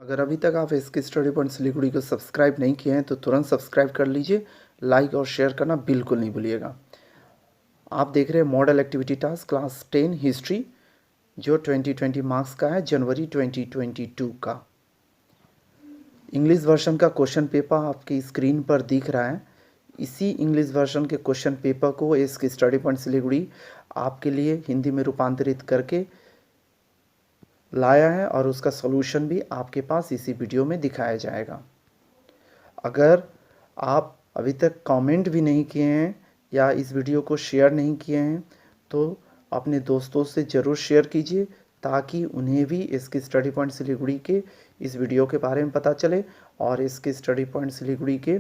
अगर अभी तक आप इसके स्टडी पॉइंट सिलीगुड़ी को सब्सक्राइब नहीं किए हैं तो तुरंत सब्सक्राइब कर लीजिए। लाइक और शेयर करना बिल्कुल नहीं भूलिएगा। आप देख रहे हैं model activity task class 10 history, जो 2020 मार्क्स का है, जनवरी 2022 का। इंग्लिश वर्जन का क्वेश्चन पेपर आपकी स्क्रीन पर दिख रहा है। इसी इंग्लिश वर्जन के क्वेश्चन पेपर को इसके स्टडी पॉइंट सिलीगुड़ी आपके लिए हिंदी में रूपांतरित करके लाया है और उसका सॉल्यूशन भी आपके पास इसी वीडियो में दिखाया जाएगा। अगर आप अभी तक कमेंट भी नहीं किए हैं या इस वीडियो को शेयर नहीं किए हैं तो अपने दोस्तों से ज़रूर शेयर कीजिए, ताकि उन्हें भी इसके स्टडी पॉइंट सिलीगुड़ी के इस वीडियो के बारे में पता चले और इसके स्टडी पॉइंट सिलीगुड़ी के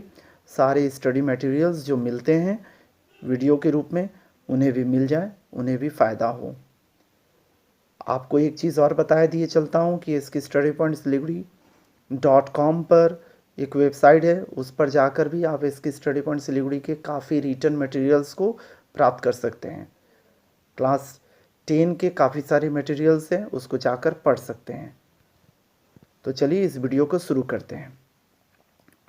सारे स्टडी मटेरियल्स जो मिलते हैं वीडियो के रूप में उन्हें भी मिल जाए, उन्हें भी फ़ायदा हो। आपको एक चीज़ और बताया दिए चलता हूँ कि इसकी studypoint-siliguri.com पर एक वेबसाइट है, उस पर जाकर भी आप इसकी स्टडी पॉइंट सिलीगुड़ी के काफ़ी रिटन मटेरियल्स को प्राप्त कर सकते हैं। क्लास 10 के काफ़ी सारे मटेरियल्स हैं, उसको जाकर पढ़ सकते हैं। तो चलिए इस वीडियो को शुरू करते हैं।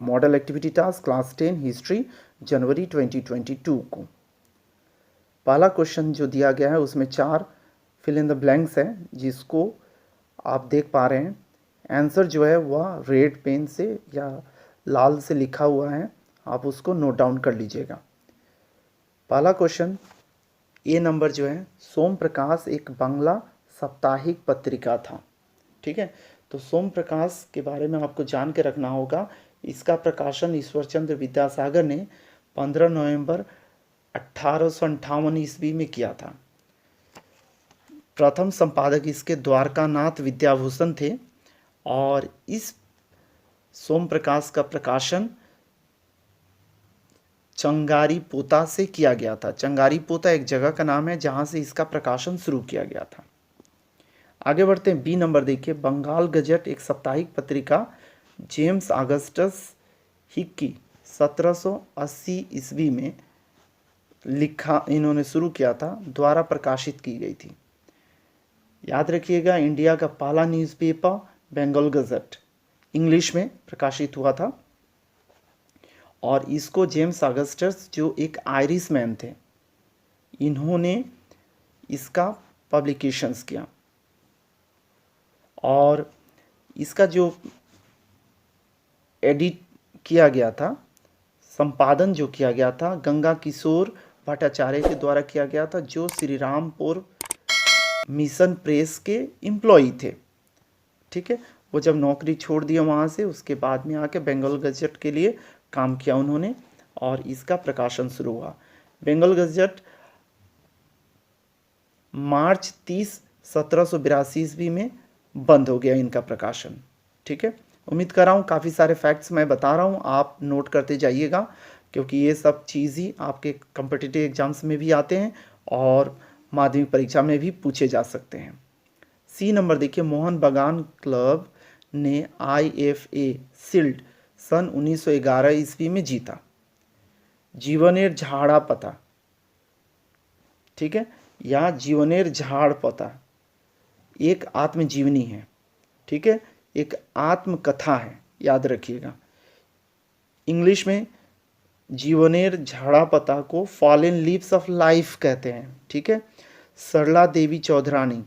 Model activity task class 10 history, जनवरी 2022 को पहला क्वेश्चन जो दिया गया है उसमें 4 फिल इन द ब्लैंक्स है, जिसको आप देख पा रहे हैं। आंसर जो है वह रेड पेन से या लाल से लिखा हुआ है, आप उसको नोट डाउन कर लीजिएगा। पहला क्वेश्चन ए नंबर जो है, सोम प्रकाश एक बांग्ला साप्ताहिक पत्रिका था। ठीक है, तो सोम प्रकाश के बारे में आपको जान के रखना होगा। इसका प्रकाशन ईश्वरचंद्र विद्यासागर ने 15 नवंबर 1858 ईस्वी में किया था। प्रथम संपादक इसके द्वारकानाथ विद्याभूषण थे और इस सोम प्रकाश का प्रकाशन चंगारी पोता से किया गया था। चंगारी पोता एक जगह का नाम है जहां से इसका प्रकाशन शुरू किया गया था। आगे बढ़ते हैं, बी नंबर देखिए, बंगाल गजट एक साप्ताहिक पत्रिका जेम्स ऑगस्टस हिक्की 1780 ईस्वी में लिखा इन्होंने शुरू किया था, द्वारा प्रकाशित की गई थी। याद रखिएगा, इंडिया का पहला न्यूज़पेपर बंगाल गजट इंग्लिश में प्रकाशित हुआ था और इसको जेम्स ऑगस्टस जो एक आयरिश मैन थे, इन्होंने इसका पब्लिकेशंस किया और इसका जो एडिट किया गया था, संपादन जो किया गया था, गंगा किशोर भट्टाचार्य के द्वारा किया गया था, जो श्री रामपुर मिशन प्रेस के एम्प्लॉई थे। ठीक है, वो जब नौकरी छोड़ दिया वहाँ से, उसके बाद में आके बंगाल गजट के लिए काम किया उन्होंने और इसका प्रकाशन शुरू हुआ। बंगाल गजट मार्च 30, 1782 ईस्वी में बंद हो गया इनका प्रकाशन। ठीक है, उम्मीद कर रहा हूँ काफ़ी सारे फैक्ट्स मैं बता रहा हूँ, आप नोट करते जाइएगा, क्योंकि ये सब चीज़ ही आपके कॉम्पिटिटिव एग्जाम्स में भी आते हैं और माध्यमिक परीक्षा में भी पूछे जा सकते हैं। सी नंबर देखिए, मोहन बागान क्लब ने IFA शील्ड सन 1911 ईस्वी में जीता। जीवनेर झाड़ा पता, ठीक है, या जीवनेर झाड़ पता एक आत्मजीवनी है। ठीक है, एक आत्मकथा है, याद रखिएगा। इंग्लिश में जीवनेर झाड़ा पता को फॉलन लीव्स ऑफ लाइफ कहते हैं। ठीक है, सरला देवी चौधरानी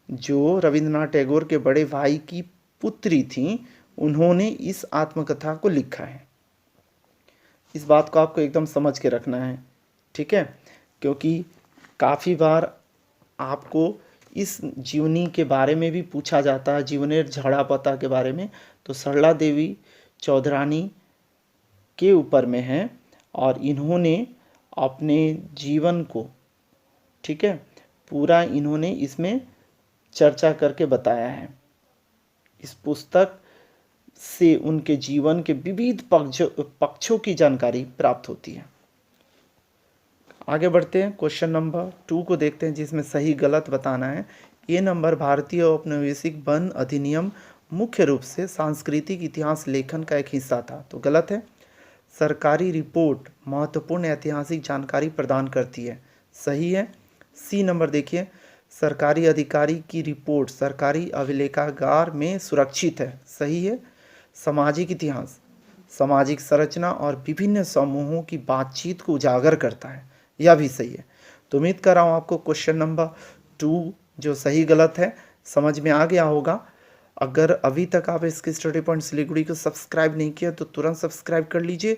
जो रविंद्रनाथ टैगोर के बड़े भाई की पुत्री थीं, उन्होंने इस आत्मकथा को लिखा है। इस बात को आपको एकदम समझ के रखना है। ठीक है, क्योंकि काफ़ी बार आपको इस जीवनी के बारे में भी पूछा जाता है, जीवनेर झाड़ा पता के बारे में, तो सरला देवी चौधरानी के ऊपर में है और इन्होंने अपने जीवन को, ठीक है, पूरा इन्होंने इसमें चर्चा करके बताया है। इस पुस्तक से उनके जीवन के विविध पक्षों की जानकारी प्राप्त होती है। आगे बढ़ते हैं, क्वेश्चन नंबर 2 को देखते हैं, जिसमें सही गलत बताना है। ये नंबर भारतीय औपनिवेशिक वन अधिनियम मुख्य रूप से सांस्कृतिक इतिहास लेखन का एक हिस्सा था, तो गलत है। सरकारी रिपोर्ट महत्वपूर्ण ऐतिहासिक जानकारी प्रदान करती है, सही है। सी नंबर देखिए, सरकारी अधिकारी की रिपोर्ट सरकारी अभिलेखागार में सुरक्षित है, सही है। सामाजिक इतिहास सामाजिक संरचना और विभिन्न समूहों की बातचीत को उजागर करता है, यह भी सही है। तो उम्मीद कर रहा हूँ आपको क्वेश्चन नंबर 2 जो सही गलत है समझ में आ गया होगा। अगर अभी तक आप इसके स्टडी पॉइंट सिलीगुड़ी को सब्सक्राइब नहीं किया तो तुरंत सब्सक्राइब कर लीजिए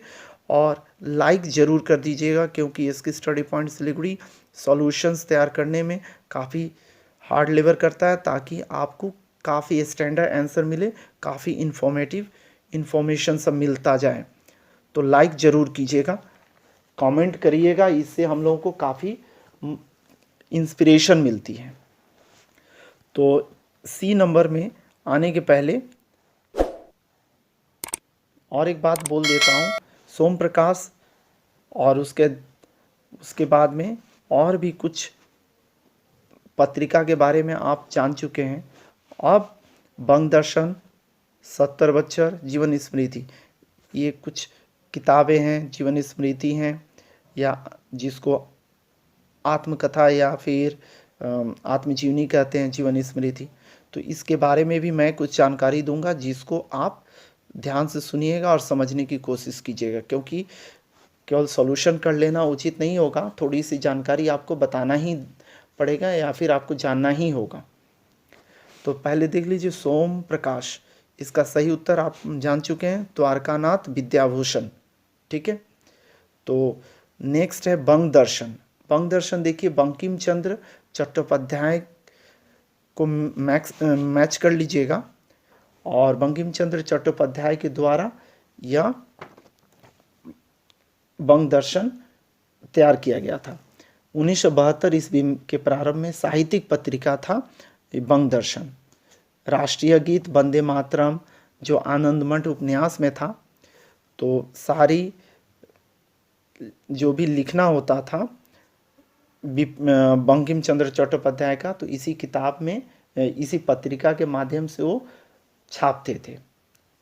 और लाइक ज़रूर कर दीजिएगा, क्योंकि इसकी स्टडी पॉइंट सिलीगुड़ी सॉल्यूशंस तैयार करने में काफ़ी हार्ड लेबर करता है, ताकि आपको काफ़ी स्टैंडर्ड आंसर मिले, काफ़ी इन्फॉर्मेटिव इन्फॉर्मेशन सब मिलता जाए। तो लाइक ज़रूर कीजिएगा, कमेंट करिएगा, इससे हम लोगों को काफ़ी इंस्पिरेशन मिलती है। तो सी नंबर में आने के पहले और एक बात बोल देता हूँ, सोम प्रकाश और उसके बाद में और भी कुछ पत्रिका के बारे में आप जान चुके हैं। अब बंग दर्शन, 70 बच्चर, जीवन स्मृति, ये कुछ किताबें हैं, जीवन स्मृति हैं, या जिसको आत्मकथा या फिर आत्मजीवनी कहते हैं, जीवन स्मृति। तो इसके बारे में भी मैं कुछ जानकारी दूंगा, जिसको आप ध्यान से सुनिएगा और समझने की कोशिश कीजिएगा, क्योंकि केवल सॉल्यूशन कर लेना उचित नहीं होगा, थोड़ी सी जानकारी आपको बताना ही पड़ेगा या फिर आपको जानना ही होगा। तो पहले देख लीजिए सोम प्रकाश, इसका सही उत्तर आप जान चुके हैं, द्वारकानाथ विद्याभूषण, ठीक है। तो नेक्स्ट है बंग दर्शन। बंग दर्शन देखिए बंकिम चंद्र चट्टोपाध्याय को मैच कर लीजिएगा, और बंकिम चंद्र चट्टोपाध्याय के द्वारा यह बंग दर्शन तैयार किया गया था। 1972 ईस्वी के प्रारंभ में साहित्यिक पत्रिका था बंग दर्शन। राष्ट्रीय गीत वंदे मातरम जो आनंदमठ उपन्यास में था, तो सारी जो भी लिखना होता था बंकिम चंद्र चट्टोपाध्याय का, तो इसी किताब में इसी पत्रिका के माध्यम से वो छापते थे,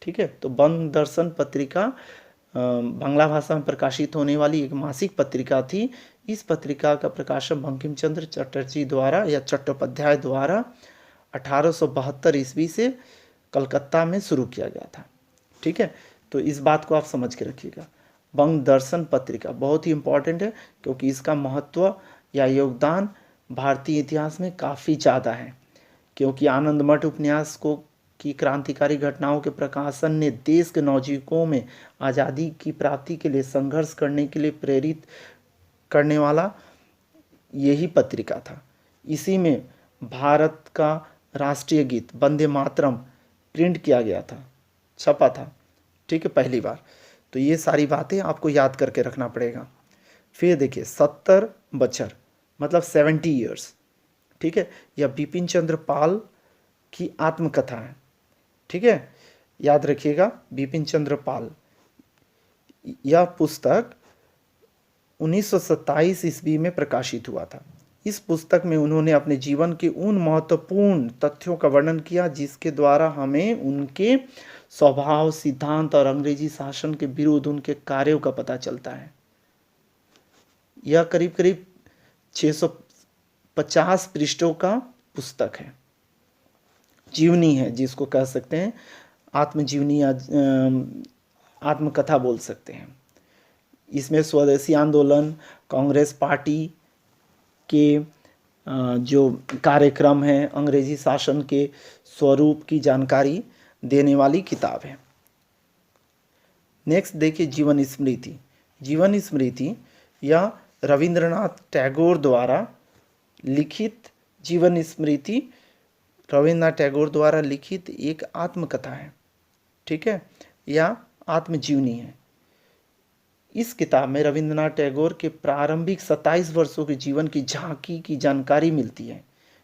ठीक है। तो बंग दर्शन पत्रिका बांग्ला भाषा में प्रकाशित होने वाली एक मासिक पत्रिका थी। इस पत्रिका का प्रकाशन बंकिम चंद्र चटर्जी द्वारा या चट्टोपाध्याय द्वारा 1872 ईस्वी से कलकत्ता में शुरू किया गया था, ठीक है। तो इस बात को आप समझ के रखिएगा। बंग दर्शन पत्रिका बहुत ही इम्पॉर्टेंट है, क्योंकि इसका महत्व या योगदान भारतीय इतिहास में काफ़ी ज़्यादा है, क्योंकि आनंदमठ उपन्यास को की क्रांतिकारी घटनाओं के प्रकाशन ने देश के नौजुवानों में आज़ादी की प्राप्ति के लिए संघर्ष करने के लिए प्रेरित करने वाला यही पत्रिका था। इसी में भारत का राष्ट्रीय गीत वंदे मातरम प्रिंट किया गया था, छपा था, ठीक है, पहली बार। तो ये सारी बातें आपको याद करके रखना पड़ेगा। फिर देखिए 70 बच्चर मतलब 70 ईयर्स, ठीक है, यह बिपिन चंद्र पाल की आत्मकथा है, ठीक है, याद रखिएगा बिपिन चंद्र पाल। यह पुस्तक 1927 ईस्वी में प्रकाशित हुआ था। इस पुस्तक में उन्होंने अपने जीवन के उन महत्वपूर्ण तथ्यों का वर्णन किया जिसके द्वारा हमें उनके स्वभाव, सिद्धांत और अंग्रेजी शासन के विरुद्ध उनके कार्यों का पता चलता है। यह करीब करीब 650 पृष्ठों का पुस्तक है, जीवनी है, जिसको कह सकते हैं आत्मजीवनी या आत्मकथा बोल सकते हैं। इसमें स्वदेशी आंदोलन, कांग्रेस पार्टी के जो कार्यक्रम हैं, अंग्रेजी शासन के स्वरूप की जानकारी देने वाली किताब है। नेक्स्ट देखिए जीवन स्मृति। जीवन स्मृति या रविंद्रनाथ टैगोर द्वारा लिखित जीवन स्मृति रविंद्रनाथ टैगोर द्वारा लिखित एक आत्मकथा है, ठीक है, या आत्मजीवनी है। इस किताब में रविंद्रनाथ टैगोर के प्रारंभिक 27 वर्षों के जीवन की झांकी की जानकारी मिलती है।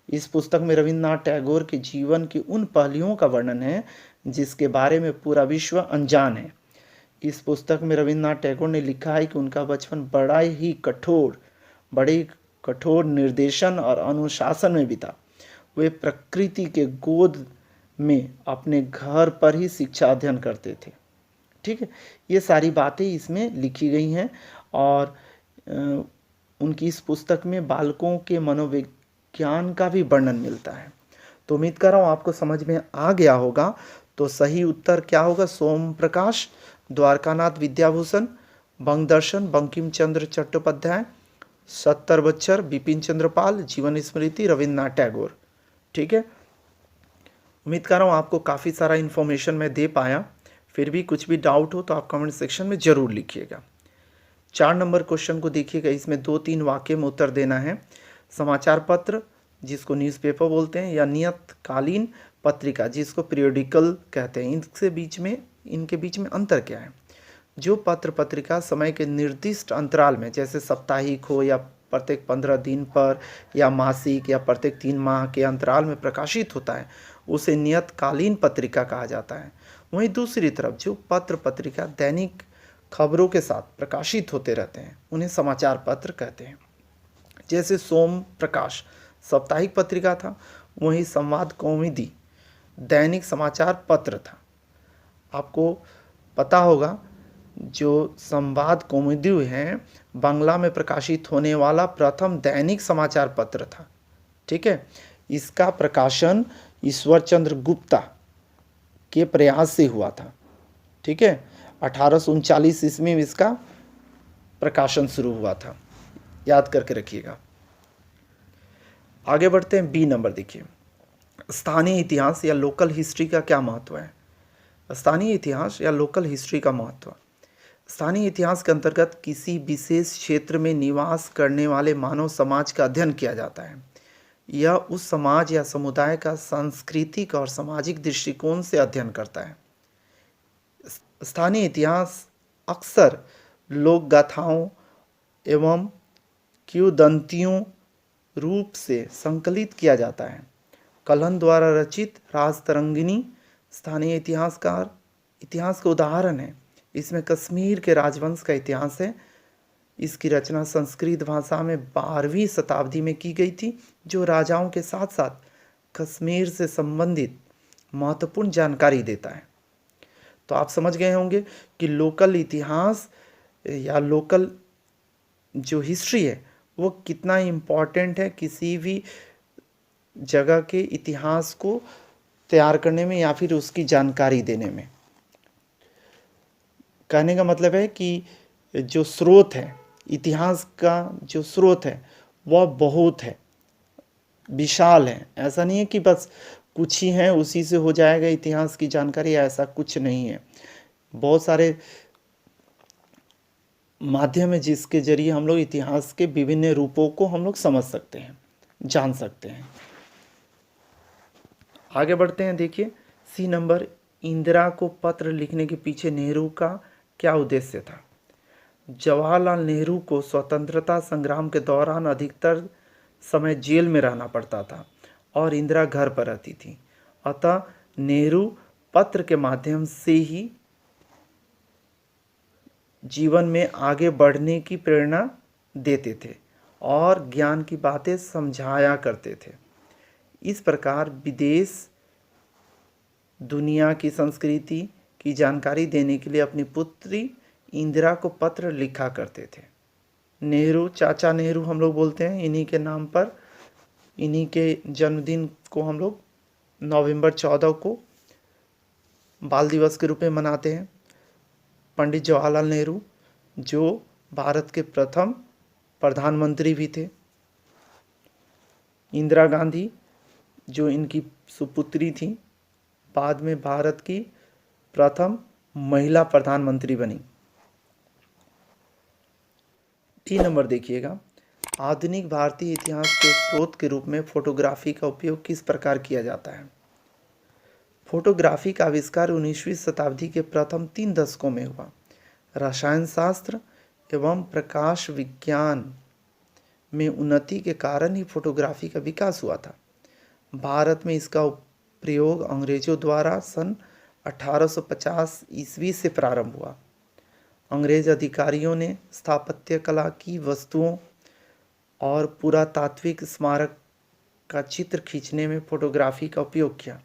इस पुस्तक में रविंद्रनाथ टैगोर के जीवन के उन पहलुओं का वर्णन है जिसके बारे में पूरा विश्व अनजान है। इस पुस्तक में रविंद्रनाथ टैगोर ने लिखा है कि उनका बचपन बड़े कठोर निर्देशन और अनुशासन में बीता। वे प्रकृति के गोद में अपने घर पर ही शिक्षा अध्ययन करते थे, ठीक है। ये सारी बातें इसमें लिखी गई हैं और उनकी इस पुस्तक में बालकों के ज्ञान का भी वर्णन मिलता है। तो उम्मीद कर रहा हूँ आपको समझ में आ गया होगा। तो सही उत्तर क्या होगा? सोम प्रकाश, द्वारकानाथ विद्याभूषण, बंगदर्शन बंकिम चंद्र चट्टोपाध्याय, सत्तर बच्चर बिपिन चंद्र पाल, जीवन स्मृति रविन्द्रनाथ टैगोर। ठीक है, उम्मीद कर रहा हूँ आपको काफ़ी सारा इन्फॉर्मेशन मैं दे पाया। फिर भी कुछ भी डाउट हो तो आप कमेंट सेक्शन में ज़रूर लिखिएगा। 4 नंबर क्वेश्चन को देखिएगा, इसमें 2-3 वाक्य में उत्तर देना है। समाचार पत्र जिसको न्यूज़पेपर बोलते हैं, या नियतकालीन पत्रिका जिसको पीरियोडिकल कहते हैं, इनके बीच में अंतर क्या है? जो पत्र पत्रिका समय के निर्दिष्ट अंतराल में, जैसे साप्ताहिक हो या प्रत्येक 15 दिन पर, या मासिक या प्रत्येक 3 माह के अंतराल में प्रकाशित होता है, उसे नियतकालीन पत्रिका कहा जाता है। वहीं दूसरी तरफ जो पत्र पत्रिका दैनिक खबरों के साथ प्रकाशित होते रहते हैं, उन्हें समाचार पत्र कहते हैं। जैसे सोम प्रकाश साप्ताहिक पत्रिका था, वहीं संवाद कौमुदी दैनिक समाचार पत्र था। आपको पता होगा जो संवाद कौमुदी है बांग्ला में प्रकाशित होने वाला प्रथम दैनिक समाचार पत्र था। ठीक है, इसका प्रकाशन ईश्वर चंद्र गुप्ता के प्रयास से हुआ था। ठीक है, 1839 ईस्वी में इसका प्रकाशन शुरू हुआ था, याद करके रखिएगा। आगे बढ़ते हैं, बी नंबर देखिए, स्थानीय इतिहास या लोकल हिस्ट्री का क्या महत्व है? स्थानीय इतिहास या लोकल हिस्ट्री का महत्व। स्थानीय इतिहास के अंतर्गत किसी विशेष क्षेत्र में निवास करने वाले मानव समाज का अध्ययन किया जाता है। यह उस समाज या समुदाय का सांस्कृतिक और सामाजिक दृष्टिकोण से अध्ययन करता है। स्थानीय इतिहास अक्सर लोक गाथाओं एवं किंवदंतियों रूप से संकलित किया जाता है। कल्हण द्वारा रचित राजतरंगिणी स्थानीय इतिहास का उदाहरण है। इसमें कश्मीर के राजवंश का इतिहास है। इसकी रचना संस्कृत भाषा में 12वीं शताब्दी में की गई थी, जो राजाओं के साथ साथ कश्मीर से संबंधित महत्वपूर्ण जानकारी देता है। तो आप समझ गए होंगे कि लोकल इतिहास या लोकल जो हिस्ट्री है वो कितना इम्पॉर्टेंट है किसी भी जगह के इतिहास को तैयार करने में या फिर उसकी जानकारी देने में। कहने का मतलब है कि जो स्रोत है, इतिहास का जो स्रोत है वह बहुत है, विशाल है। ऐसा नहीं है कि बस कुछ ही है उसी से हो जाएगा इतिहास की जानकारी, ऐसा कुछ नहीं है। बहुत सारे माध्यम है जिसके जरिए हम लोग इतिहास के विभिन्न रूपों को हम लोग समझ सकते हैं, जान सकते हैं। आगे बढ़ते हैं, देखिए सी नंबर, इंदिरा को पत्र लिखने के पीछे नेहरू का क्या उद्देश्य था? जवाहरलाल नेहरू को स्वतंत्रता संग्राम के दौरान अधिकतर समय जेल में रहना पड़ता था और इंदिरा घर पर रहती थी। अतः नेहरू पत्र के माध्यम से ही जीवन में आगे बढ़ने की प्रेरणा देते थे और ज्ञान की बातें समझाया करते थे। इस प्रकार विदेश दुनिया की संस्कृति की जानकारी देने के लिए अपनी पुत्री इंदिरा को पत्र लिखा करते थे। नेहरू, चाचा नेहरू हम लोग बोलते हैं, इन्हीं के नाम पर, इन्हीं के जन्मदिन को हम लोग नवंबर 14 को बाल दिवस के रूप में मनाते हैं। पंडित जवाहरलाल नेहरू जो भारत के प्रथम प्रधानमंत्री भी थे। इंदिरा गांधी जो इनकी सुपुत्री थी, बाद में भारत की प्रथम महिला प्रधानमंत्री बनी। 3 नंबर देखिएगा, आधुनिक भारतीय इतिहास के स्रोत के रूप में फोटोग्राफी का उपयोग किस प्रकार किया जाता है? फोटोग्राफी का आविष्कार 19वीं शताब्दी के प्रथम 3 दशकों में हुआ। रसायन शास्त्र एवं प्रकाश विज्ञान में उन्नति के कारण ही फोटोग्राफी का विकास हुआ था। भारत में इसका प्रयोग अंग्रेजों द्वारा सन 1850 ईस्वी से प्रारंभ हुआ। अंग्रेज अधिकारियों ने स्थापत्य कला की वस्तुओं और पुरातात्विक स्मारक का चित्र खींचने में फोटोग्राफी का उपयोग किया।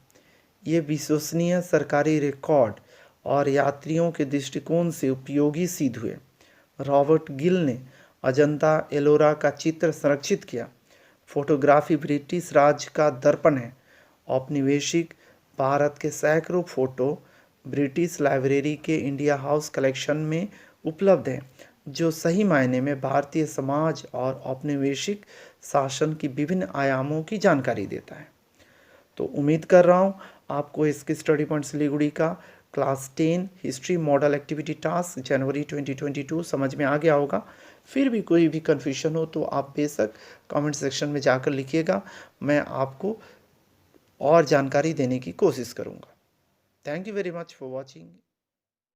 ये विश्वसनीय सरकारी रिकॉर्ड और यात्रियों के दृष्टिकोण से उपयोगी सिद्ध हुए। रॉबर्ट गिल ने अजंता एलोरा का चित्र संरक्षित किया। फोटोग्राफी ब्रिटिश राज का दर्पण है। औपनिवेशिक भारत के सैकड़ों फोटो ब्रिटिश लाइब्रेरी के इंडिया हाउस कलेक्शन में उपलब्ध हैं, जो सही मायने में भारतीय समाज और औपनिवेशिक शासन की विभिन्न आयामों की जानकारी देता है। तो उम्मीद कर रहा हूँ आपको इसके स्टडी पॉइंट सिलीगुड़ी का class 10 history model activity task जनवरी 2022 समझ में आ गया होगा। फिर भी कोई भी कन्फ्यूजन हो तो आप बेशक कमेंट सेक्शन में जाकर लिखिएगा, मैं आपको और जानकारी देने की कोशिश करूँगा। Thank you very much for watching.